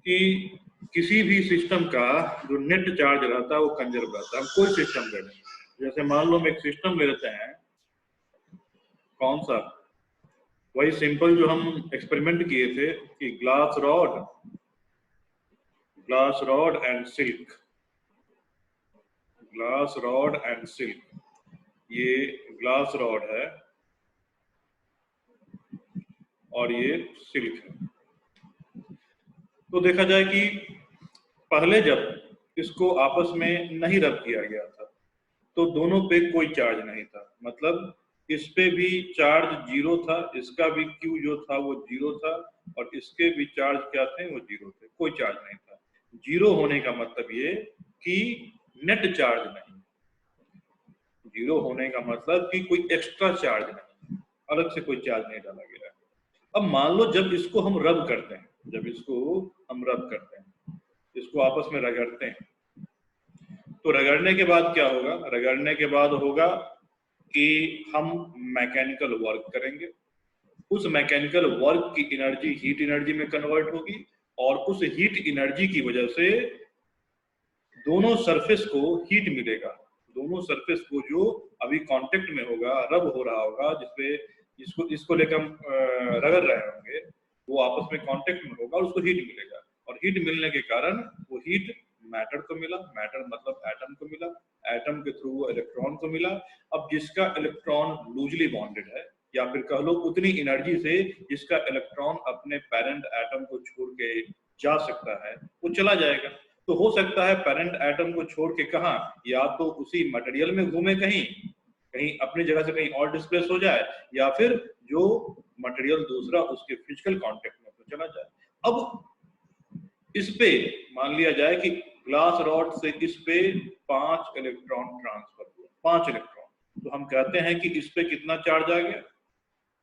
कि किसी भी सिस्टम का जो नेट चार्ज रहता है वो कंजर्व रहता है। हम कोई सिस्टम ले लें, जैसे मान लो हम एक सिस्टम ले लेते हैं, कौन सा, वही सिंपल जो हम एक्सपेरिमेंट किए थे कि glass rod and silk, glass rod and silk. ये ग्लास रॉड है और ये सिल्क है। तो देखा जाए कि पहले जब इसको आपस में नहीं रब किया गया था तो दोनों पे कोई चार्ज नहीं था, मतलब इस पे भी चार्ज जीरो था, इसका भी क्यू जो था वो जीरो था, और इसके भी चार्ज क्या थे, वो जीरो थे, कोई चार्ज नहीं था। जीरो होने का मतलब ये कि नेट चार्ज नहीं, जीरो होने का मतलब कि कोई एक्स्ट्रा चार्ज नहीं, अलग से कोई चार्ज नहीं डाला गया है। अब मान लो जब इसको हम रब करते हैं, जब इसको हम रब करते हैं, इसको आपस में रगड़ते हैं, तो रगड़ने के बाद क्या होगा, रगड़ने के बाद होगा कि हम मैकेनिकल वर्क करेंगे, उस मैकेनिकल वर्क की एनर्जी हीट एनर्जी में कन्वर्ट होगी, और उस हीट एनर्जी की वजह से दोनों सरफेस को हीट मिलेगा। दोनों सरफेस को जो अभी कांटेक्ट में होगा, रब हो रहा होगा, जिसपे इसको लेकर हम रगड़ रहे होंगे, वो आपस में कांटेक्ट में होगा और उसको हीट मिलेगा, और हीट मिलने के कारण वो हीट मैटर को मिला, मैटर मतलब एटम को मिला, एटम के थ्रू वो इलेक्ट्रॉन को मिला। अब जिसका इलेक्ट्रॉन लूजली बॉन्डेड है, या फिर कह लो उतनी एनर्जी से जिसका इलेक्ट्रॉन अपने पेरेंट एटम को छोड़ के जा सकता है, वो चला जाएगा। तो हो सकता है पेरेंट एटम को छोड़ के कहाँ, या तो उसी मटेरियल में घूमे, कहीं कहीं अपनी जगह से कहीं और डिस्प्लेस हो जाए, या फिर जो मटेरियल दूसरा उसके फिजिकल कांटेक्ट में तो चला जाए। अब इस पे मान लिया जाए कि ग्लास रॉड से इस पे 5 इलेक्ट्रॉन ट्रांसफर हुआ, 5 इलेक्ट्रॉन, तो हम कहते हैं कि इस पे कितना चार्ज आ गया,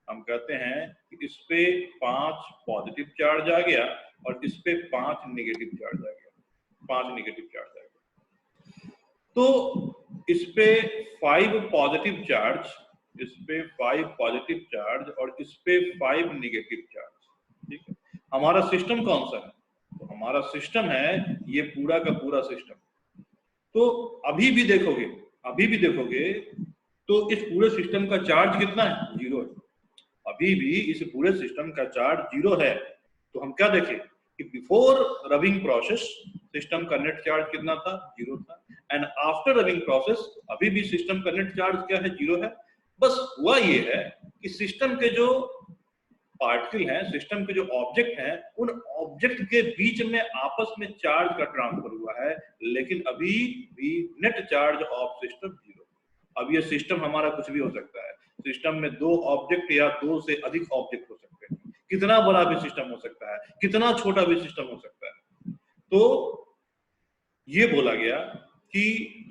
हम कहते हैं कि इस पे 5 पॉजिटिव चार्ज आ गया और इस पे 5 नेगेटिव चार्ज आ गया, 5 नेगेटिव चार्ज आ गया। तो इस पे 5 पॉजिटिव चार्ज, इस पे 5 पॉजिटिव चार्ज और इस पे 5 नेगेटिव चार्ज, ठीक है। हमारा सिस्टम कौन सा है, तो हमारा सिस्टम है ये पूरा का पूरा सिस्टम। तो अभी भी देखोगे, अभी भी देखोगे तो इस पूरे सिस्टम का चार्ज कितना है, जीरो है। अभी भी इस पूरे सिस्टम का चार्ज जीरो है। तो हम क्या देखें कि बिफोर रबिंग प्रोसेस सिस्टम का नेट चार्ज कितना था, जीरो था, एंड आफ्टर रबिंग प्रोसेस अभी भी सिस्टम का नेट चार्ज क्या है, जीरो है। बस हुआ ये है कि सिस्टम के जो पार्टिकल हैं, सिस्टम के जो ऑब्जेक्ट हैं, उन ऑब्जेक्ट के बीच में आपस में चार्ज का ट्रांसफर हुआ है, लेकिन अभी भी net charge of system zero. अब ये सिस्टम हमारा कुछ भी हो सकता है, सिस्टम में 2 ऑब्जेक्ट या 2 से अधिक ऑब्जेक्ट हो सकते हैं, कितना बड़ा भी सिस्टम हो सकता है, कितना छोटा भी सिस्टम हो सकता है। तो ये बोला गया कि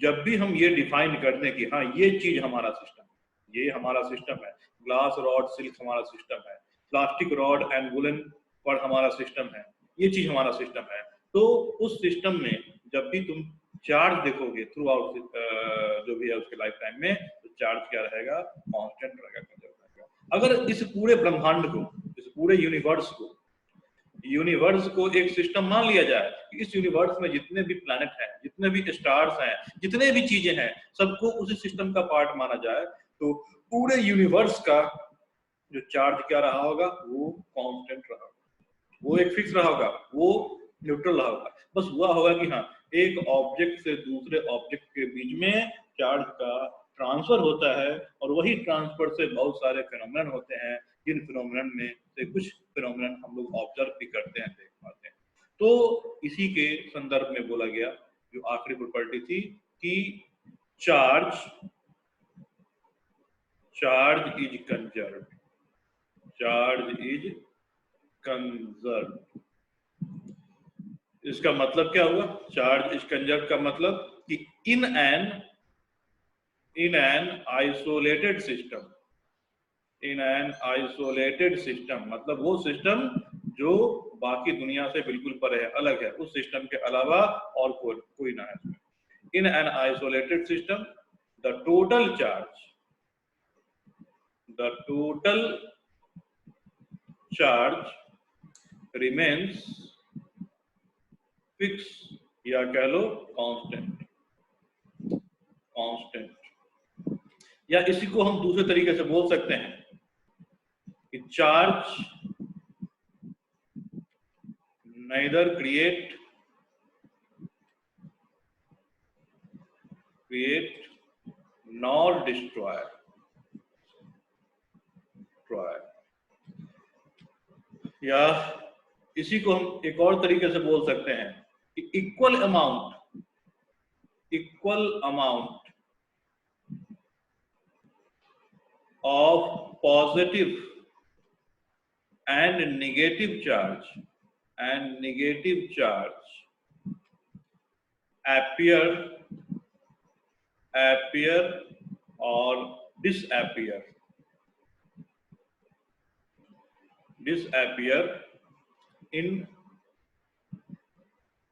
जब भी हम ये डिफाइन कर दें कि हाँ ये चीज हमारा सिस्टम, ये हमारा सिस्टम है, ग्लास रॉड सिल्क हमारा सिस्टम है, प्लास्टिक रॉड एंड वुलन पर हमारा सिस्टम है, ये चीज हमारा सिस्टम है, तो उस सिस्टम में जब भी तुम चार्ज देखोगे थ्रू आउट जो भी है उसके लाइफ टाइम में, तो चार्ज क्या रहेगा, कांस्टेंट रहेगा, कंजर्व रहेगा। अगर इस पूरे ब्रह्मांड को, इस पूरे यूनिवर्स को एक सिस्टम मान लिया जाए, इस यूनिवर्स में जितने भी प्लैनेट हैं, जितने भी स्टार्स हैं, जितने भी चीजें हैं, सबको उसी सिस्टम का पार्ट माना जाए, तो पूरे यूनिवर्स का जो चार्ज क्या रहा होगा, वो कांस्टेंट रहा होगा, वो एक फिक्स रहा होगा, वो न्यूट्रल रहा होगा। बस हुआ होगा कि हाँ एक ऑब्जेक्ट से दूसरे ऑब्जेक्ट के बीच में चार्ज का ट्रांसफर होता है, और वही ट्रांसफर से बहुत सारे फिनोमेनन होते हैं, जिन फिनोमेनन में से कुछ फिनोमेनन हम लोग ऑब्जर्व भी करते हैं, देख पाते हैं। तो इसी के संदर्भ में बोला गया, जो आखिरी प्रॉपर्टी थी कि charge is conserve, charge is conserve. इसका मतलब क्या हुआ, चार्ज इज कंजर्व का मतलब कि in an isolated system, in an isolated system मतलब वो सिस्टम जो बाकी दुनिया से बिल्कुल परे है, अलग है, उस सिस्टम के अलावा और कोई ना है इसमें। In an isolated system the total charge remains fix या कह लो कांस्टेंट, या इसी को हम दूसरे तरीके से बोल सकते हैं कि charge neither create nor destroy, या इसी को हम एक और तरीके से बोल सकते हैं कि equal amount of positive and negative charge appear or disappear in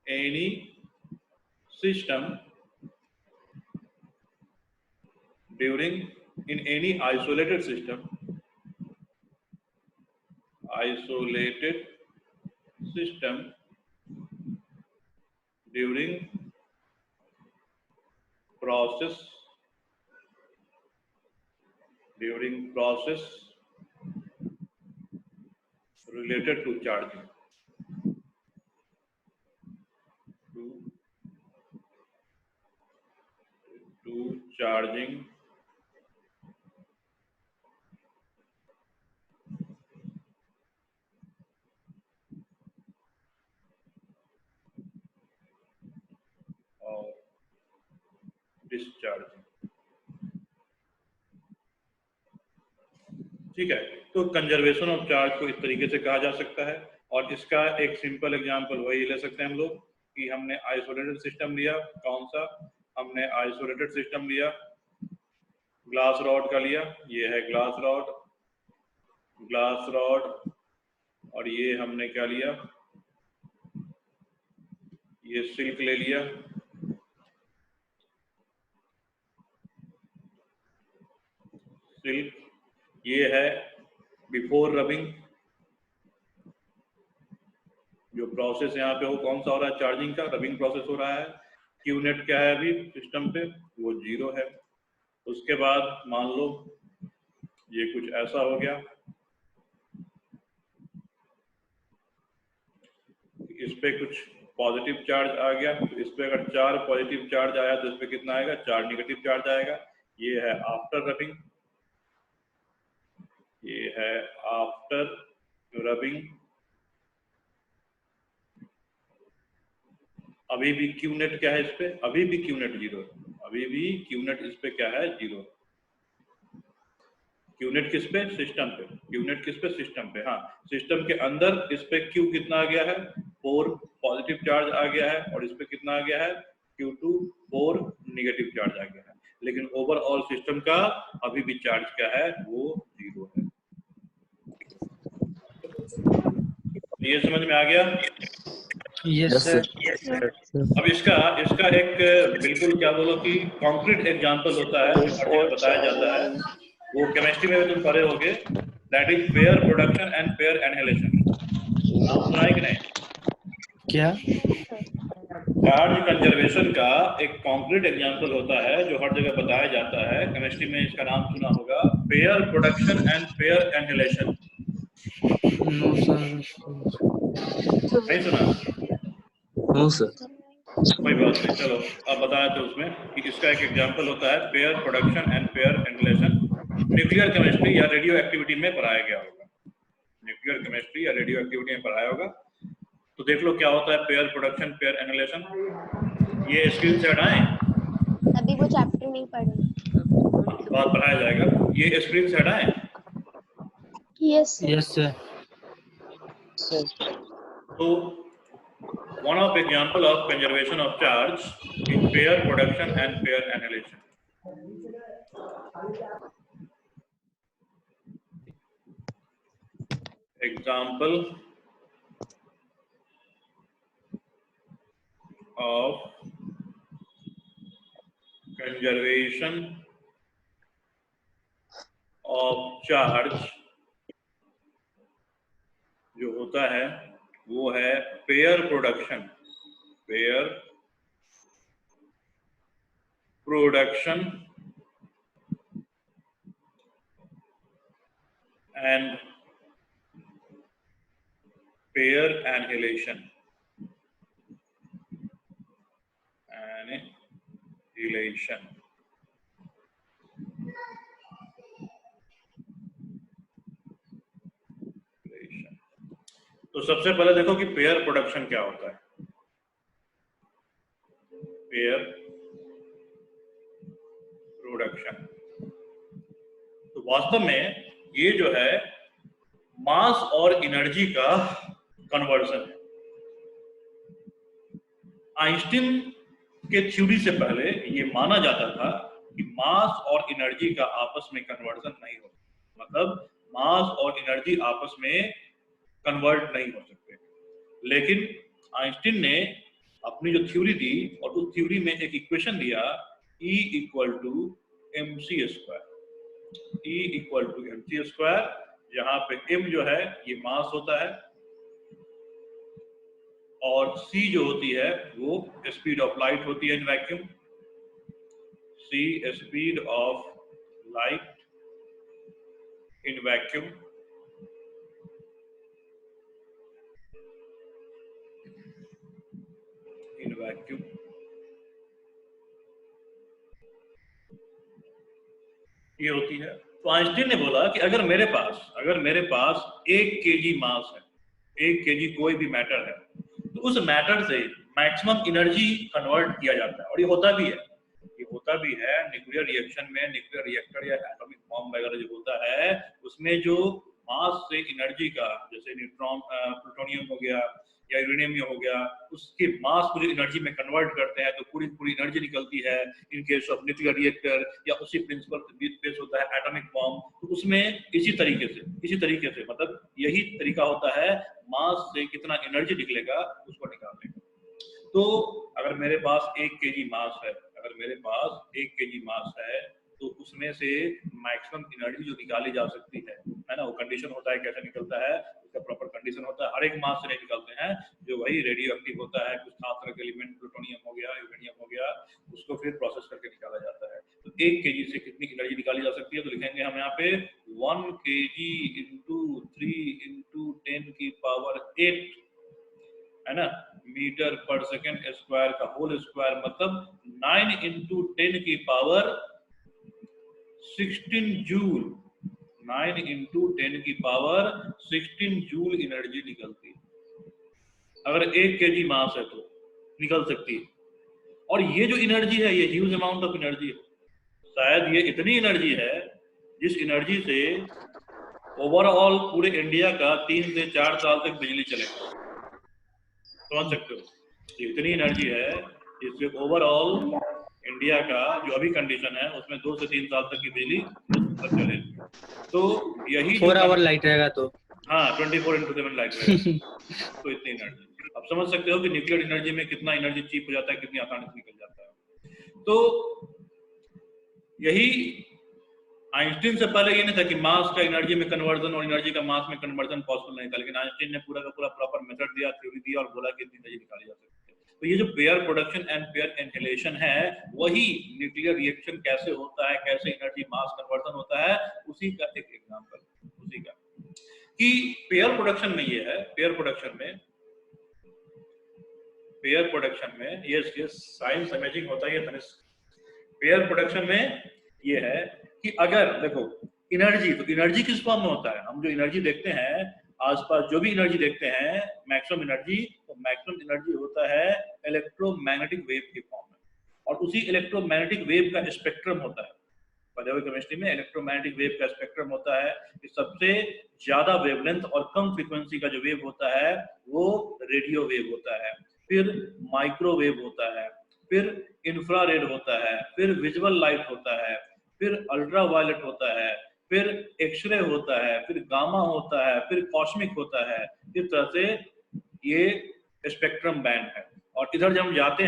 any system in any isolated system during process related to charging, और डिस्चार्जिंग। ठीक है, तो कंजर्वेशन ऑफ चार्ज को इस तरीके से कहा जा सकता है, और इसका एक सिंपल एग्जांपल वही ले सकते हैं हम लोग कि हमने आइसोलेटेड सिस्टम लिया। कौन सा? हमने आइसोलेटेड सिस्टम लिया, ग्लास रॉड का लिया, ये है ग्लास रॉड, और ये हमने क्या लिया, ये सिल्क ले लिया। सिल्क, ये है बिफोर रबिंग। जो प्रोसेस यहाँ पे वो कौन सा हो रहा है? चार्जिंग का, रबिंग प्रोसेस हो रहा है। क्यू नेट क्या है अभी सिस्टम पे? वो 0 है। उसके बाद मान लो ये कुछ ऐसा हो गया, इस पे कुछ पॉजिटिव चार्ज आ गया, तो इस पे अगर 4 पॉजिटिव चार्ज आया तो इस पे कितना आएगा? 4 नेगेटिव चार्ज आएगा। ये है आफ्टर रबिंग, ये है आफ्टर रबिंग। अभी भी क्यू नेट क्या है इस पे? अभी भी क्यू नेट 0, अभी भी क्यू नेट इस पे क्या है? 0। क्यू नेट किस पे? सिस्टम पे। क्यू नेट किस पे? सिस्टम पे। हाँ, सिस्टम के अंदर इस पे क्यू कितना आ गया है? 4 पॉजिटिव चार्ज आ गया है, और इस पे कितना आ गया है? Q2 4 नेगेटिव चार्ज आ गया है। लेकिन ओवरऑल सिस्टम का अभी भी चार्ज क्या है? वो 0 है। ये समझ में आ गया? Yes sir. अब इसका एक बिल्कुल क्या बोलो कि कॉन्क्रीट एग्जांपल होता है जो बताया जाता है, वो केमिस्ट्री में भी तुम पढ़े होगे, that is pair production and pair annihilation. नाम सुना है कि नहीं? क्या? चार्ज कंजर्वेशन का एक कॉन्क्रीट एग्जांपल होता है जो हर जगह बताया जाता है। केमिस्ट्री में इसका नाम सुना होगा, pair production and pair annihilation. No sir. नहीं सुना? No sir. कोई बात नहीं, चलो अब बताया तो उसमें कि इसका एक एग्जांपल होता है pair production and pair annihilation. Nuclear chemistry या रेडियो एक्टिविटी में पढ़ाया गया होगा, न्यूक्लियर केमिस्ट्री या रेडियो एक्टिविटी में पढ़ाया होगा। तो देख लो क्या होता है पेयर प्रोडक्शन, पेयर एनहाइलेशन। ये स्क्रीन से हटाएं, अभी वो चैप्टर नहीं पढ़े, बाद पढ़ाया जाएगा। ये स्क्रीन से हटाएं। Yes yes sir. तो one of example of conservation of charge in pair production and pair annihilation. Example of conservation of charge जो होता है वो है pair production. pair production and pair annihilation. तो सबसे पहले देखो कि पेयर प्रोडक्शन क्या होता है। पेयर प्रोडक्शन तो वास्तव में ये जो है मास और एनर्जी का कन्वर्जन है। आइंस्टीन के थ्योरी से पहले ये माना जाता था कि मास और एनर्जी का आपस में कन्वर्जन नहीं हो, मतलब मास और एनर्जी आपस में कन्वर्ट नहीं हो सकते। लेकिन आइंस्टीन ने अपनी जो थ्योरी दी और उस थ्योरी में एक इक्वेशन दिया E = mc², E = mc², जहां पे m जो है ये मास होता है और c जो होती है वो स्पीड ऑफ लाइट होती है in vacuum. c speed of light in vacuum, in vacuum. ये होती है। तो आइंस्टीन ने बोला कि अगर मेरे पास 1 kg मास है, 1 kg कोई भी मैटर है, तो उस मैटर से मैक्सिमम एनर्जी कन्वर्ट किया जाता है। और ये होता भी है, न्यूक्लियर रिएक्शन में, न्यूक्लियर रिएक्टर या एटॉमिक बॉम्ब वगैरह जो होता है उसमें जो मास से एनर्जी का, जैसे न्यूट्रॉन प्लूटोनियम हो गया या यूरेनियम हो गया, उसके मास को जो एनर्जी में कन्वर्ट करते हैं तो पूरी एनर्जी निकलती है। In case of nuclear reactor या उसी प्रिंसिपल बेस होता है एटॉमिक बॉम्ब, तो उसमें इसी तरीके से मतलब यही तरीका होता है मास से कितना एनर्जी निकलेगा उसको निकालने का। तो अगर मेरे पास 1 kg मास है, तो उसमें से मैक्सिमम एनर्जी जो निकाली जा सकती है ना, वो कंडीशन होता है कैसे निकलता है, उसका प्रॉपर कंडीशन होता है। हर एक मास से नहीं निकलते हैं, जो वही रेडियो एक्टिव होता है, कुछ खास तरह के एलिमेंट प्लूटोनियम हो गया, यूरेनियम हो गया, उसको फिर प्रोसेस करके निकाला जाता है। तो 1 kg से कितनी एनर्जी निकाली जा सकती है, तो लिखेंगे हम यहाँ पे 1 kg × 3 × 10⁸ है ना, मीटर पर सेकेंड स्क्वायर का होल स्क्वायर, मतलब 9 × 10⁻16 जूल, 9 × 10⁻16 जूल एनर्जी निकलती है। अगर 1 kg मास है तो निकल सकती है। और ये जो एनर्जी है ये ह्यूज अमाउंट ऑफ एनर्जी है। शायद ये इतनी एनर्जी है जिस एनर्जी से ओवरऑल पूरे इंडिया का 3 से 4 साल तक बिजली चलेगा। समझ सकते हो, इतनी एनर्जी है जिससे ओवरऑल इंडिया का जो अभी कंडीशन है उसमें 2 से 3 साल तक की बिजली चलेगी। तो यही 4 आवर लाइट रहेगा तो हाँ 24/7 लाइट रहेगा। तो इतनी एनर्जी आप समझ सकते हो कि न्यूक्लियर एनर्जी में कितना एनर्जी चीप हो जाता है, कितनी आसानी से निकल जाता है। तो यही आइंस्टीन से पहले ये नहीं था कि मास का एनर्जी में कन्वर्जन और एनर्जी का मास में कन्वर्जन पॉसिबल नहीं था, लेकिन आइंस्टीन ने पूरा का पूरा प्रॉपर मेथड दिया, थ्योरी दिया और बोला कि इतनी एनर्जी निकाली जा सकती है। तो ये जो pair production and pair annihilation है, वही न्यूक्लियर रिएक्शन कैसे होता है, कैसे एनर्जी मास कन्वर्जन होता है, उसी का एक एग्जांपल, उसी का कि पेयर प्रोडक्शन में ये है, पेयर प्रोडक्शन में ये साइंस अमेजिंग होता है। पेयर प्रोडक्शन में ये है कि अगर देखो एनर्जी, तो एनर्जी किस फॉर्म में होता है, हम जो एनर्जी देखते हैं आसपास, जो भी एनर्जी देखते हैं मैक्सिमम एनर्जी, तो मैक्सिमम एनर्जी होता है इलेक्ट्रोमैग्नेटिक वेव के फॉर्म में, और उसी इलेक्ट्रोमैग्नेटिक वेव का स्पेक्ट्रम होता है। केमिस्ट्री में इलेक्ट्रोमैग्नेटिक वेव का स्पेक्ट्रम होता है कि सबसे ज्यादा वेवलेंथ और कम फ्रीक्वेंसी का जो वेव होता है वो रेडियो वेव होता है, फिर माइक्रोवेव होता है, फिर इंफ्रारेड होता है, फिर विजुअल लाइट होता है, फिर अल्ट्रावायलेट होता है, फिर एक्सरे होता है, फिर गामा होता है, फिर कॉस्मिक होता है। इस तरह से ये स्पेक्ट्रम बैंड है। और इधर जब हम जाते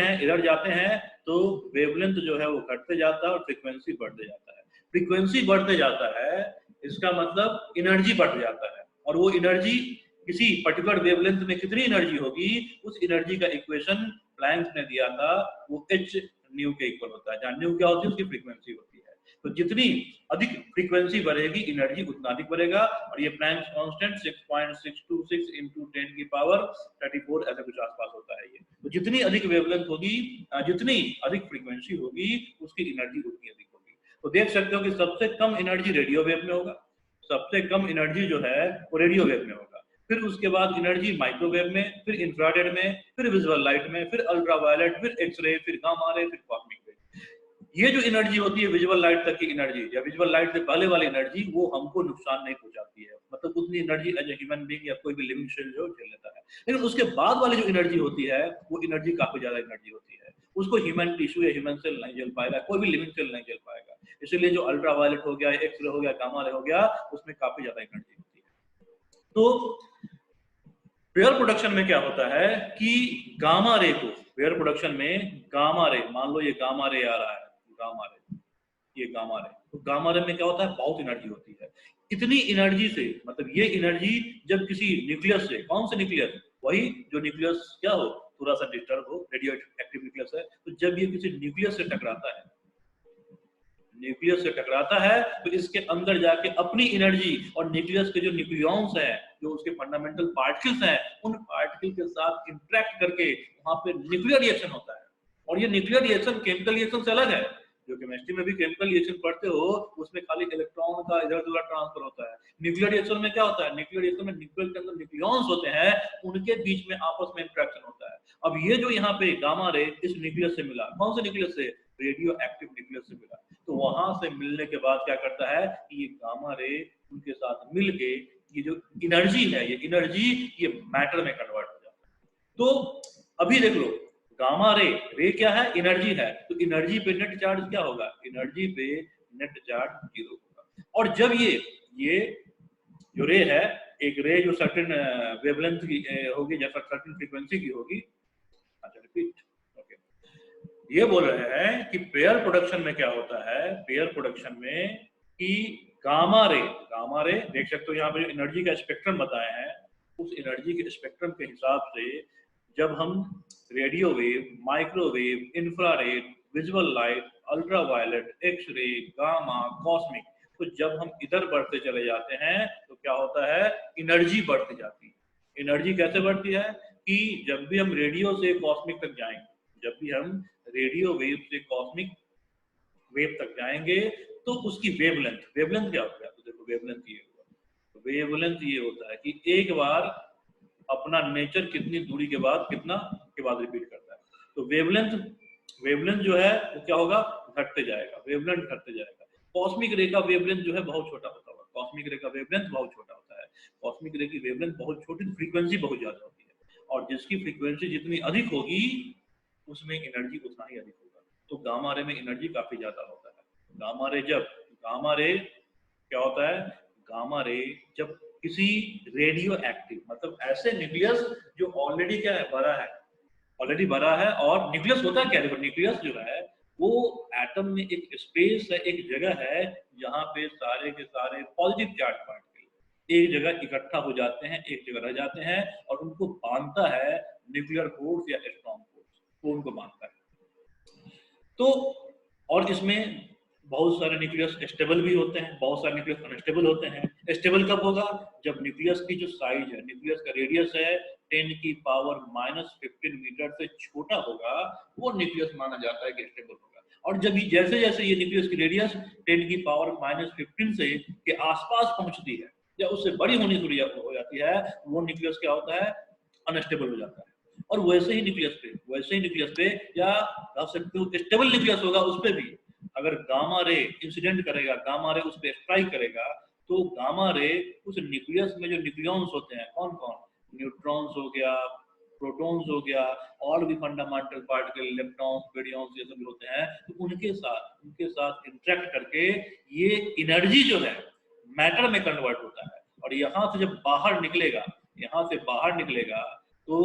हैं तो वेवलेंथ जो है वो घटते जाता है और फ्रीक्वेंसी बढ़ते जाता है। फ्रीक्वेंसी बढ़ते जाता है इसका मतलब एनर्जी बढ़ जाता है, और वो एनर्जी किसी पर्टिकुलर वेवलेंथ में कितनी एनर्जी होगी, उस एनर्जी का इक्वेशन प्लैंक ने दिया था, वो h न्यू के इक्वल होता है, जहां न्यू क्या होती है, उसकी फ्रीक्वेंसी होती है। तो जितनी अधिक फ्रीक्वेंसी बढ़ेगी एनर्जी उतना अधिक बढ़ेगा, और ये प्लैंक कांस्टेंट 6.626 into 10 की पावर 34 ऐसे कुछ आसपास होता है ये। तो जितनी अधिक वेवलेंथ होगी, जितनी अधिक फ्रीक्वेंसी होगी, उसकी एनर्जी उतनी अधिक होगी। तो देख सकते हो कि सबसे कम एनर्जी रेडियो वेव में होगा, सबसे कम एनर्जी जो है वो रेडियो वेव में होगा, फिर उसके बाद एनर्जी माइक्रोवेव में, फिर इंफ्रारेड में, फिर विजुअल लाइट में, फिर अल्ट्रावायलेट, फिर एक्सरे, फिर गामा रे, फिर कॉस्मिक रे। ये जो एनर्जी होती है विजुअल लाइट तक की एनर्जी या विजुअल लाइट से पहले वाली एनर्जी, वो हमको नुकसान नहीं पहुंचाती है, मतलब उतनी energy as a human being या कोई भी लिविंग सेल जो झेल लेता है। लेकिन उसके बाद वाली जो एनर्जी होती है, वो एनर्जी काफी ज्यादा एनर्जी होती है, उसको ह्यूमन टिश्यू या ह्यूमन सेल नहीं झेल पाएगा, कोई भी लिविंग सेल नहीं झेल पाएगा। इसीलिए जो अल्ट्रावायलेट हो गया, एक्सरे हो गया, गामा रे हो गया, उसमें काफी ज्यादा एनर्जी होती है। तो पेयर प्रोडक्शन में क्या होता है कि गामा रे को, पेयर प्रोडक्शन में गामा रे, मान लो ये गामा रे आ रहा है, गामा रे, ये गामा रे, तो गामा रे में क्या होता है, बहुत एनर्जी होती है। इतनी एनर्जी से, मतलब ये एनर्जी जब किसी न्यूक्लियस से, कौन से न्यूक्लियस, वही जो न्यूक्लियस क्या हो, थोड़ा सा डिस्टर्ब हो, रेडियो एक्टिव न्यूक्लियस है, तो जब ये किसी न्यूक्लियस से टकराता है, न्यूक्लियस से टकराता है, तो इसके अंदर जाके अपनी एनर्जी और न्यूक्लियस के जो न्यूक्लियॉन्स हैं, जो उसके फंडामेंटल पार्टिकल्स हैं, उन पार्टिकल के साथ इंटरेक्ट करके वहां पे न्यूक्लियर रिएक्शन होता है। और ये न्यूक्लियर रिएक्शन केमिकल रिएक्शन से अलग है। जो केमिस्ट्री में भी केमिकल रिएक्शन पढ़ते हो, उसमें खाली इलेक्ट्रॉन का इधर उधर ट्रांसफर होता है। न्यूक्लियर रिएक्शन में क्या होता है, न्यूक्लियर रिएक्शन में न्यूक्लियर के अंदर न्यूक्लियॉन्स होते हैं, उनके बीच में आपस में इंटरेक्शन होता है। अब ये जो यहाँ पे गामा रे इस न्यूक्लियस से मिला, कौन से न्यूक्लियस से, रेडियो एक्टिव न्यूक्लियस से मिला, तो वहां से मिलने के बाद क्या करता है कि ये गामा रे उनके साथ मिलके ये जो एनर्जी है, ये एनर्जी ये मैटर में कन्वर्ट हो जाता है। तो अभी देख लो, गामा रे, रे क्या है, एनर्जी है, तो एनर्जी पे नेट चार्ज क्या होगा, एनर्जी पे नेट चार्ज 0 होगा। और जब ये जो रे है, एक रे जो सर्टेन वेवलेंथ की होगी, जैसा सर्टेन फ्रीक्वेंसी की होगी, अच्छा रिपीट, ओके, ये बोल रहे हैं कि पेयर प्रोडक्शन में क्या होता है, पेयर प्रोडक्शन में कि गामा रे देख सकते हो यहाँ पे जो एनर्जी का स्पेक्ट्रम बताए हैं, उस एनर्जी के स्पेक्ट्रम के हिसाब से जब हम radio wave, microwave, infrared, visual light, ultraviolet, x-ray, gamma, cosmic, तो जब हम इधर बढ़ते चले जाते हैं तो क्या होता है, एनर्जी बढ़ती जाती है। एनर्जी कैसे बढ़ती है कि जब भी हम रेडियो से कॉस्मिक तक जाएंगे, जब भी हम रेडियो वेव से कॉस्मिक वेव तक जाएंगे, तो उसकी वेवलेंथ क्या होता है, तो देखो वेवलेंथ ये हुआ, तो वेवलेंथ ये होता है कि एक बार अपना नेचर कितनी दूरी के बाद, कितना के बाद रिपीट करता है। तो वेवलेंथ जो है वो क्या होगा, घटते जाएगा, वेवलेंथ घटते जाएगा। कॉस्मिक रे का वेवलेंथ जो है बहुत छोटा होता है, कॉस्मिक रे का वेवलेंथ बहुत छोटा होता है, कॉस्मिक रे की वेवलेंथ बहुत छोटी, फ्रीक्वेंसी बहुत ज्यादा होती है, और जिसकी फ्रीक्वेंसी जितनी अधिक होगी उसमें एनर्जी उतना ही अधिक होगा। तो गामा रे में एनर्जी काफी ज्यादा होता है। गामा रे क्या होता है, गामा रे जब किसी रेडियो एक्टिव, मतलब ऐसे न्यूक्लियस जो ऑलरेडी क्या है, बड़ा है, और न्यूक्लियस होता है क्या, देखो न्यूक्लियस जो है वो एटम में एक स्पेस है, एक जगह है जहां पे सारे के सारे पॉजिटिव चार्ज पार्टिकल एक जगह इकट्ठा हो जाते हैं, एक जगह रह जाते हैं, और उनको बांधता है न्यूक्लियर फोर्स या स्ट्रॉन्ग फोर्स, वो उनको बांधता है। तो और इसमें बहुत सारे न्यूक्लियस स्टेबल भी होते हैं, बहुत सारे न्यूक्लियस अनस्टेबल होते हैं। स्टेबल कब होगा, जब न्यूक्लियस की जो साइज है, न्यूक्लियस का रेडियस है 10 की पावर -15 मीटर से छोटा होगा, वो न्यूक्लियस माना जाता है कि स्टेबल होगा। और जब जैसे जैसे ये न्यूक्लियस की रेडियस 10 की पावर -15 से के आसपास पहुंचती है या उससे बड़ी होनी शुरू हो जाती है, वो न्यूक्लियस क्या होता है, अनस्टेबल हो जाता है। और वैसे ही न्यूक्लियस पे या कह सकते हो स्टेबल न्यूक्लियस होगा, उस पे भी अगर गामा रे इंसिडेंट करेगा, गामा रे उस पे स्ट्राइक करेगा, तो गामा रे उस न्यूक्लियस में जो न्यूक्लियॉन्स होते हैं, कौन कौन, न्यूट्रॉन्स हो गया, प्रोटॉन्स हो गया, और भी फंडामेंटल पार्टिकल, इलेक्ट्रॉन्स, रेडियॉन्स, ये सब होते हैं, तो उनके साथ इंटरेक्ट करके ये एनर्जी जो है मैटर में कन्वर्ट होता है। और यहाँ से जब बाहर निकलेगा, तो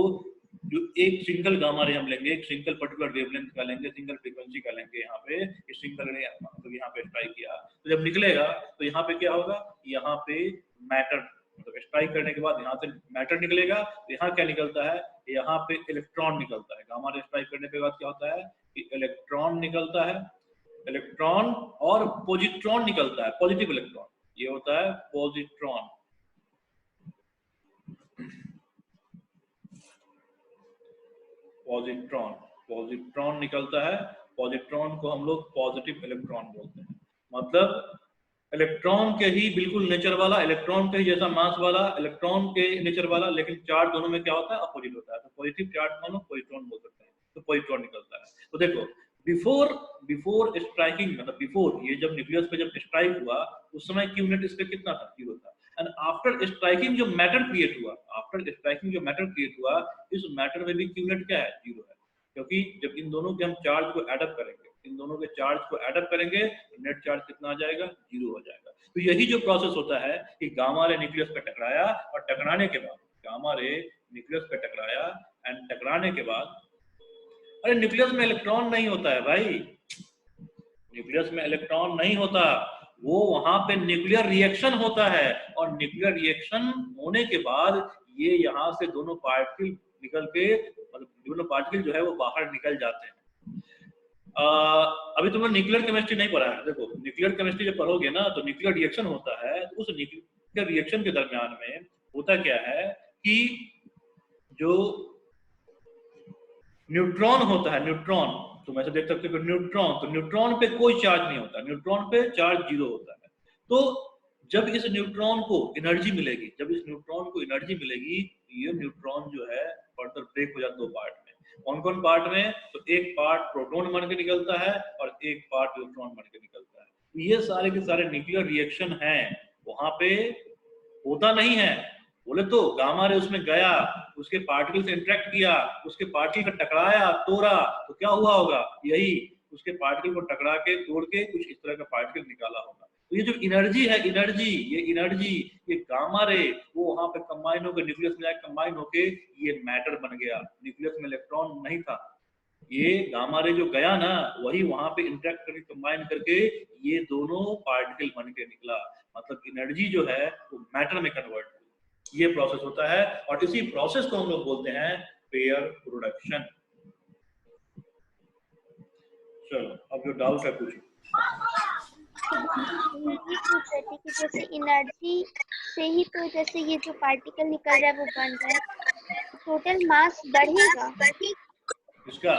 जो एक सिंगल गामा रे हम लेंगे, एक सिंगल पर्टिकुलर वेवलेंथ का लेंगे, सिंगल फ्रीक्वेंसी का लेंगे, यहाँ पे इस सिंगल रे मतलब यहाँ पे स्ट्राइक किया, तो जब निकलेगा तो यहाँ पे क्या होगा, यहाँ पे मैटर मतलब स्ट्राइक करने के बाद यहाँ से मैटर निकलेगा, तो यहाँ क्या निकलता है, यहाँ पे इलेक्ट्रॉन निकलता है। गामा रे स्ट्राइक करने के बाद क्या होता है कि इलेक्ट्रॉन निकलता है, इलेक्ट्रॉन और पॉजिट्रॉन निकलता है, पॉजिटिव इलेक्ट्रॉन, ये होता है पॉजिट्रॉन। पॉजिट्रॉन, पॉजिट्रॉन निकलता है, पॉजिट्रॉन को हम लोग पॉजिटिव इलेक्ट्रॉन बोलते हैं। मतलब इलेक्ट्रॉन के ही बिल्कुल नेचर वाला, इलेक्ट्रॉन के जैसा मास वाला, इलेक्ट्रॉन के नेचर वाला, लेकिन चार्ज दोनों में क्या होता है, अपोजिट होता है। तो पॉजिटिव चार्ज को हम लोग पॉजिट्रॉन बोल सकते हैं, तो पॉजिट्रॉन निकलता है। तो देखो बिफोर स्ट्राइकिंग, मतलब बिफोर ये जब न्यूक्लियस पे जब स्ट्राइक हुआ उस समय क्यू नेट इस पे कितना था, 0 था। एंड आफ्टर स्ट्राइकिंग जो मैटर क्रिएट हुआ, आफ्टर स्ट्राइकिंग जो मैटर क्रिएट हुआ, इस मैटर में भी क्यू नेट क्या है, 0 है। क्योंकि जब इन दोनों के हम चार्ज को एड अप करेंगे, इन दोनों के चार्ज को एड अप करेंगे, नेट चार्ज कितना आ जाएगा, 0 हो जाएगा। तो यही जो प्रोसेस होता है कि गामा रे न्यूक्लियस पे टकराया और टकराने के बाद, गामा रे न्यूक्लियस पे टकराया एंड टकराने के बाद, अरे न्यूक्लियस में इलेक्ट्रॉन नहीं होता है भाई, न्यूक्लियस में इलेक्ट्रॉन नहीं होता, वो वहां पे न्यूक्लियर रिएक्शन होता है। और न्यूक्लियर रिएक्शन होने के बाद ये यहाँ से दोनों पार्टिकल निकल के, मतलब दोनों पार्टिकल जो है वो बाहर निकल जाते हैं। अभी तुमने न्यूक्लियर केमिस्ट्री नहीं पढ़ा है। देखो न्यूक्लियर केमिस्ट्री जब पढ़ोगे ना, तो न्यूक्लियर रिएक्शन होता है, तो उस न्यूक्लियर रिएक्शन के दरमियान में होता क्या है कि जो न्यूट्रॉन होता है, न्यूट्रॉन तुम ऐसे देख सकते हो, न्यूट्रॉन, तो न्यूट्रॉन पे कोई चार्ज नहीं होता, न्यूट्रॉन पे चार्ज 0 होता है। तो जब इस न्यूट्रॉन को एनर्जी मिलेगी, जब इस न्यूट्रॉन को एनर्जी मिलेगी, ये न्यूट्रॉन जो है फर्दर ब्रेक हो जाता है 2 पार्ट में। कौन कौन पार्ट में, तो एक पार्ट प्रोटॉन बन के निकलता है और एक पार्ट न्यूट्रॉन बन के निकलता है। तो ये सारे के सारे न्यूक्लियर रिएक्शन हैं, वहां पे होता नहीं है। बोले तो गामा रे उसमें गया, उसके पार्टिकल से इंटरेक्ट किया, उसके पार्टिकल का टकराया, तोड़ा, तो क्या हुआ होगा, यही उसके पार्टिकल को टकरा के तोड़ के कुछ इस तरह का पार्टिकल निकाला होगा। तो ये जो एनर्जी है, एनर्जी, ये एनर्जी, ये गामा रे वो वहां पे कंबाइन होकर न्यूक्लियस में जाके कंबाइन होके ये मैटर बन गया। न्यूक्लियस में इलेक्ट्रॉन नहीं था, ये गामा रे जो गया ना, वही वहां पे इंटरेक्ट करके कंबाइन करके ये दोनों पार्टिकल बन के निकला। मतलब एनर्जी जो है वो मैटर में कन्वर्ट हुई। ये प्रोसेस होता है और इसी प्रोसेस को हम लोग बोलते हैं पेयर प्रोडक्शन। चलो अब जो डाउट है पूछो। कि जैसे एनर्जी से ही तो जैसे ये जो पार्टिकल निकल रहा है वो बन रहा है, टोटल मास बढ़ेगा इसका।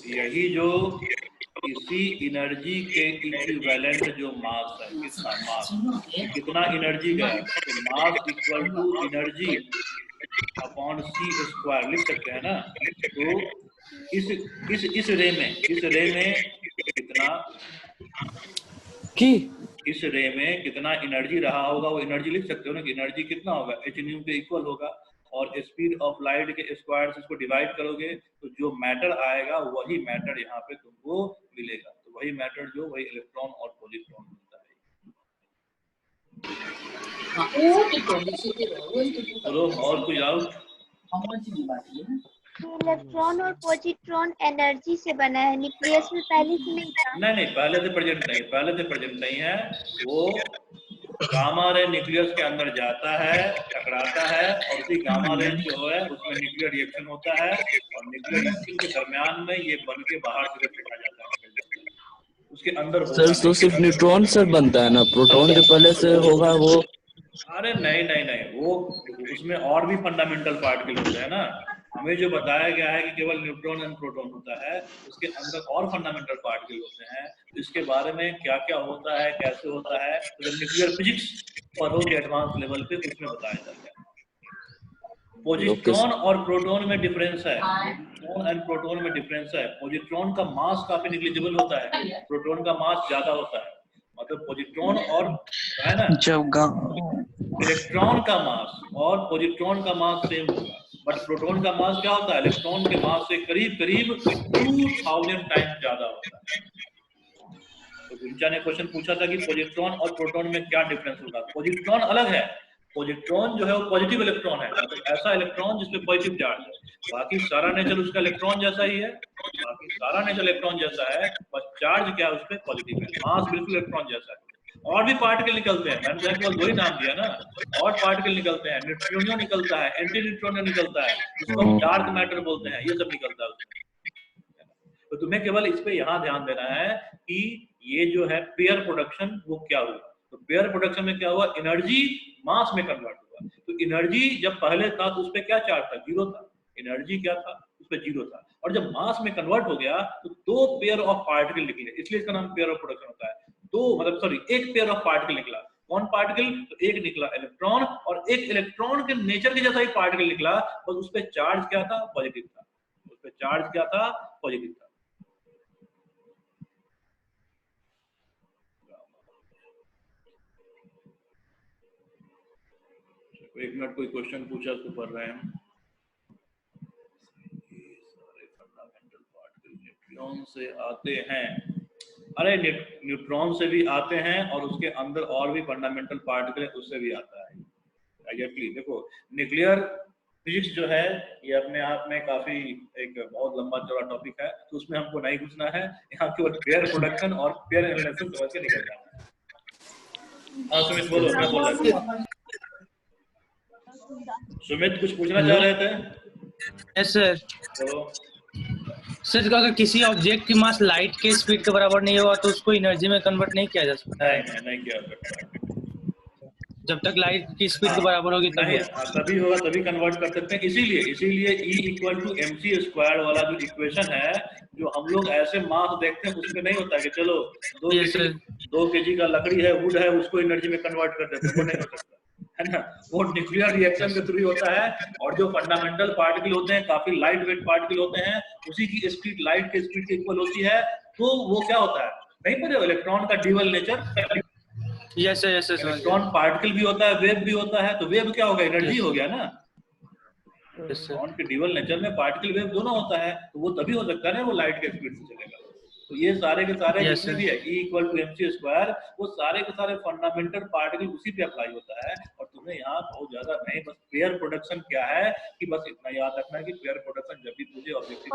यही जो इसी एनर्जी के इक्विवेलेंट जो मास है, कितना मास, कितना एनर्जी का, तो mass equal to energy upon c square लिख सकते हैं ना। तो इस रे में कितना इस रे में कितना एनर्जी रहा होगा, वो एनर्जी लिख सकते हो ना कि एनर्जी कितना होगा, h न्यू के इक्वल होगा। और स्पीड ऑफ लाइट के स्क्वायर से इसको डिवाइड करोगे तो जो मैटर आएगा वही मैटर यहाँ पे तुमको मिलेगा। तो वही मैटर जो वही इलेक्ट्रॉन और पॉजिट्रॉन मिलता है। चलो और कोई डाउट? इलेक्ट्रॉन और पॉजिट्रॉन एनर्जी से बना है, न्यूक्लियस में पहले से नहीं था। नहीं पहले से प्रेजेंट नहीं है। वो गामा रे न्यूक्लियस के अंदर जाता है, टकराता है और उसी गामा रे जो है उसमें न्यूक्लियर रिएक्शन होता है और न्यूक्लियर रिएक्शन के दरमियान में ये बन के बाहर से फेंका जाता है, उसके अंदर सर तो सिर्फ न्यूट्रॉन सर बनता है ना, प्रोटॉन जो पहले से होगा वो? अरे नहीं, वो उसमें और भी फंडामेंटल पार्टिकल होते हैं ना। हमें जो बताया गया है कि केवल न्यूट्रॉन एंड प्रोटॉन होता है, उसके अंदर और फंडामेंटल पार्टिकल होते हैं। तो इसके बारे में क्या क्या होता है, कैसे होता है, तो जब न्यूक्लियर फिजिक्स पढ़ोगे एडवांस लेवल पे उसमें बताया जाता है। पॉजिट्रॉन और प्रोटॉन में डिफरेंस है, पॉजिट्रॉन एंड प्रोटॉन में डिफरेंस है। पॉजिट्रॉन का मास काफी निग्लिजिबल होता है, प्रोटॉन का मास ज्यादा होता है। मतलब पॉजिट्रॉन और है ना, जब इलेक्ट्रॉन का मास और पॉजिट्रॉन का मास सेम होगा, बट प्रोटॉन का मास क्या होता है, इलेक्ट्रॉन के मास से करीब 2000 टाइम्स ज्यादा होता है। तो गुंजा ने क्वेश्चन पूछा था कि पॉजिट्रॉन और प्रोटॉन में क्या डिफरेंस होगा। पॉजिट्रॉन अलग है, पॉजिट्रॉन जो है वो पॉजिटिव इलेक्ट्रॉन है, मतलब ऐसा इलेक्ट्रॉन जिसपे पॉजिटिव चार्ज है। बाकी सारा नेचर उसका इलेक्ट्रॉन जैसा ही है, बस चार्ज क्या है उस पर पॉजिटिव है, मास बिल्कुल इलेक्ट्रॉन जैसा है। और भी पार्टिकल निकलते हैं, मैंने तो केवल 2 ही नाम दिया ना, और पार्टिकल निकलते हैं, न्यूट्रिनो निकलता है, एंटी न्यूट्रिनो निकलता है, जिसको हम डार्क मैटर बोलते हैं, ये सब निकलता है उसमें। तो तुम्हें केवल इस पे यहाँ ध्यान देना है कि ये जो है पेयर प्रोडक्शन वो क्या हुआ। तो पेयर प्रोडक्शन में क्या हुआ, एनर्जी मास में कन्वर्ट हुआ। तो एनर्जी जब पहले था तो उस पर क्या चार्ज था, 0 था, एनर्जी क्या था, उस पर 0 था, और जब मास में कन्वर्ट हो गया तो 2 पेयर ऑफ पार्टिकल निकले, इसलिए इसका नाम पेयर ऑफ प्रोडक्शन होता है। एक पेयर ऑफ पार्टिकल निकला। कौन पार्टिकल, तो एक निकला इलेक्ट्रॉन, और एक इलेक्ट्रॉन के नेचर के जैसा ही पार्टिकल निकला, बस उस पर चार्ज क्या था, पॉजिटिव था, उस पर चार्ज क्या था, पॉजिटिव था। एक मिनट, कोई क्वेश्चन पूछा उसको पढ़ रहे हैं। सारे फंडामेंटल पार्टिकल न्यूट्रॉन से आते हैं, अरे न्यूट्रॉन से भी आते हैं, और उसके अंदर और भी फंडामेंटल पार्टिकल है उससे भी आता है। एग्जैक्टली, देखो न्यूक्लियर फिजिक्स जो है ये अपने आप में काफी एक बहुत लंबा चौड़ा टॉपिक है, तो उसमें हमको नहीं घुसना है, यहाँ केवल पेयर प्रोडक्शन और पेयर एनालिसिस समझ के निकल जाना है। हाँ सुमित बोलो, क्या बोल रहे थे? सुमित कुछ पूछना चाह रहे थे? Yes sir. बोलो। सर अगर किसी ऑब्जेक्ट की मास लाइट के स्पीड के बराबर नहीं होगा तो उसको एनर्जी में कन्वर्ट नहीं किया जा सकता है? नहीं किया जा सकता। जब तक लाइट की स्पीड के बराबर होगी नहीं, तभी होगा, तभी कन्वर्ट कर सकते हैं। इसीलिए E = mc² वाला जो इक्वेशन है, जो हम लोग ऐसे मास देखते हैं उसमें नहीं होता कि चलो 2 kg का लकड़ी है, वुड है, उसको एनर्जी में कन्वर्ट कर देते हैं, वो नहीं हो सकता है ना। वो न्यूक्लियर रिएक्शन के थ्रू होता है, और जो फंडामेंटल पार्टिकल होते हैं, काफी लाइट वेट पार्टिकल होते हैं, उसी की स्पीड लाइट के स्पीड के इक्वल होती है। तो वो क्या होता है, नहीं पता, इलेक्ट्रॉन का dual nature. Yes sir. Electron particle भी होता है, वेव भी होता है, तो वेव क्या होगा, एनर्जी हो गया ना। इलेक्ट्रॉन के ड्यूअल नेचर में पार्टिकल वेव दोनों होता है, तो वो तभी हो सकता है ना, वो लाइट के स्पीड से चलेगा। तो ये सारे के सारे जितने भी है E = mc², वो सारे के सारे फंडामेंटल पार्टिकल उसी पे अप्लाई होता है। और तुम्हें यहाँ बहुत ज्यादा नहीं, बस पेयर प्रोडक्शन क्या है कि बस इतना याद रखना है कि पेयर प्रोडक्शन जब भी पूछे ऑब्जेक्टिव,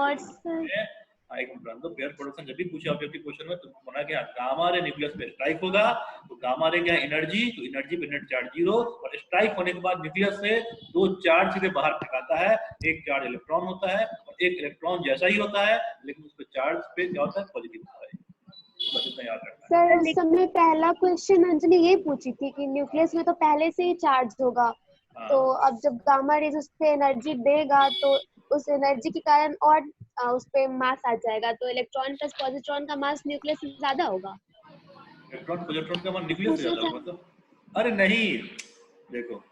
एक मिनट, तो पेयर प्रोडक्शन जब भी पूछे ऑब्जेक्टिव क्वेश्चन में, तो होना क्या, गामा रे न्यूक्लियस पे स्ट्राइक होगा, तो गामा रे क्या, एनर्जी, तो एनर्जी पे नेट चार्ज 0, और स्ट्राइक होने के बाद न्यूक्लियस से 2 चार्ज सीधे बाहर फेंकाता है। एक चार्ज इलेक्ट्रॉन होता है, और एक इलेक्ट्रॉन जैसा ही होता है, लेकिन उसके चार्ज पे क्या होता है, पॉजिटिव होता है। बस इतना याद रखना है। सर हमने पहला क्वेश्चन अंजलि ये पूछी थी कि न्यूक्लियस में तो पहले से ही चार्ज होगा, तो अब जब गामा रेज उस पे एनर्जी देगा तो उस एनर्जी के कारण और उस पे मास आ जाएगा, तो इलेक्ट्रॉन प्लस पॉजिट्रॉन का मास न्यूक्लियस से ज्यादा होगा। इलेक्ट्रॉन पॉजिट्रॉन का मास न्यूक्लियस से ज्यादा होगा, मतलब अरे नहीं, देखो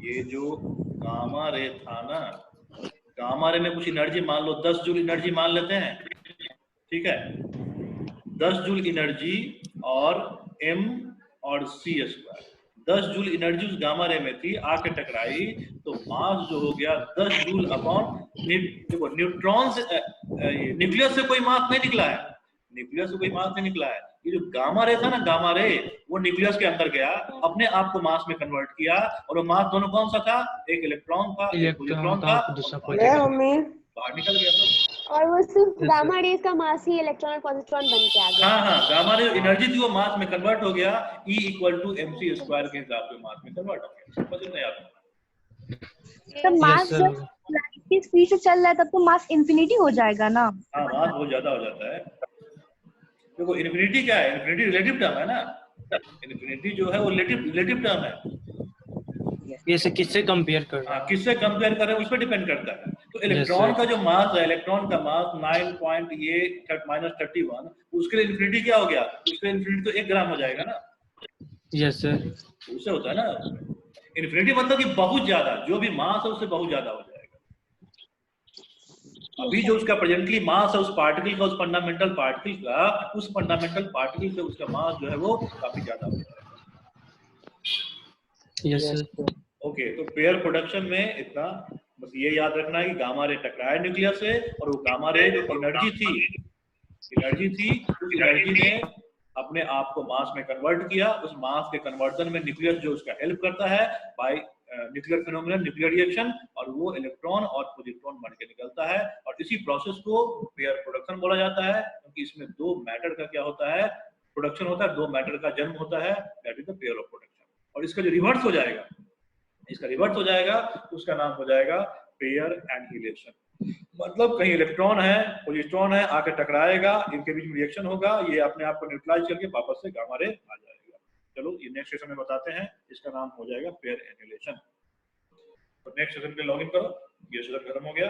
ये जो गामा रे था ना, गामा रे में कुछ एनर्जी मान लो 10 जूल एनर्जी मान लेते हैं, ठीक है, 10 जूल एनर्जी और m और c², 10 जूल एनर्जी उस गामा रे में थी, आके टकराई, तो मास जो हो गया 10 जूल अपॉन, देखो न्यूट्रॉन से न्यूक्लियस से कोई मास नहीं निकला है, न्यूक्लियस से कोई मास नहीं निकला है। ये जो गामा रे था ना, गामा रे वो न्यूक्लियस के अंदर गया, अपने आप को मास में कन्वर्ट किया, और वो मास दोनों कौन सा था, एक इलेक्ट्रॉन था, एक प्रोटॉन था, बाहर निकल गया था। और वो सिर्फ गामा रेज का मास ही इलेक्ट्रॉन और पॉजिट्रॉन बन के आ गया। हाँ, गामा रे एनर्जी थी, वो मास में कन्वर्ट हो गया, E = mc² के हिसाब से मास में कन्वर्ट हो गया। बस इतना याद रखना। तो मास जब लाइट की स्पीड से चल रहा है तब तो मास इंफिनिटी हो जाएगा ना। हाँ, मास बहुत ज्यादा हो जाता है। देखो इन्फिनिटी क्या है, इन्फिनिटी रिलेटिव टर्म है ना, इन्फिनिटी जो है वो रिलेटिव टर्म है। ये से किससे कंपेयर कर रहा है, किससे कंपेयर कर रहे हैं उस पर डिपेंड करता है। तो इलेक्ट्रॉन का जो मास है, इलेक्ट्रॉन का मास 9.31, उसके लिए इन्फिनिटी क्या हो गया, उसके लिए इन्फिनिटी तो 1 ग्राम हो जाएगा ना। यस सर, उससे होता है ना इन्फिनिटी, मतलब कि बहुत ज्यादा, जो भी मास है उससे बहुत ज्यादा हो जाएगा। अभी जो उसका प्रेजेंटली मास है उस पार्टिकल का, उस फंडामेंटल पार्टिकल का, उस फंडामेंटल पार्टिकल से उसका मास जो है वो काफी ज्यादा हो जाएगा। Yes sir. ओके, तो पेयर प्रोडक्शन में इतना बस ये याद रखना है कि गामा रे टकराया न्यूक्लियस से, और वो गामा रे जो एनर्जी थी उस एनर्जी ने अपने आप को मास में कन्वर्ट किया। उस मास के कन्वर्जन में न्यूक्लियस जो उसका हेल्प करता है bye nuclear phenomenon, nuclear reaction, और वो इलेक्ट्रॉन और पॉजिट्रॉन बन के निकलता है, और इसी प्रोसेस को पेयर प्रोडक्शन बोला जाता है, क्योंकि इसमें 2 मैटर का क्या होता है, प्रोडक्शन होता है, दो मैटर का जन्म होता है, that is the pair of production. और इसका जो रिवर्स हो जाएगा, उसका नाम हो जाएगा पेयर एनिहिलेशन। मतलब कहीं इलेक्ट्रॉन है, पोजिट्रॉन है, आके टकराएगा, इनके बीच में रिएक्शन होगा, ये अपने आप को न्यूट्रलाइज करके वापस से गामा रे आ जाएगा। चलो ये नेक्स्ट सेशन में बताते हैं, इसका नाम हो जाएगा पेयर एनिहिलेशन। तो नेक्स्ट सेशन के लॉगिन करो, ये सेशन खत्म हो गया।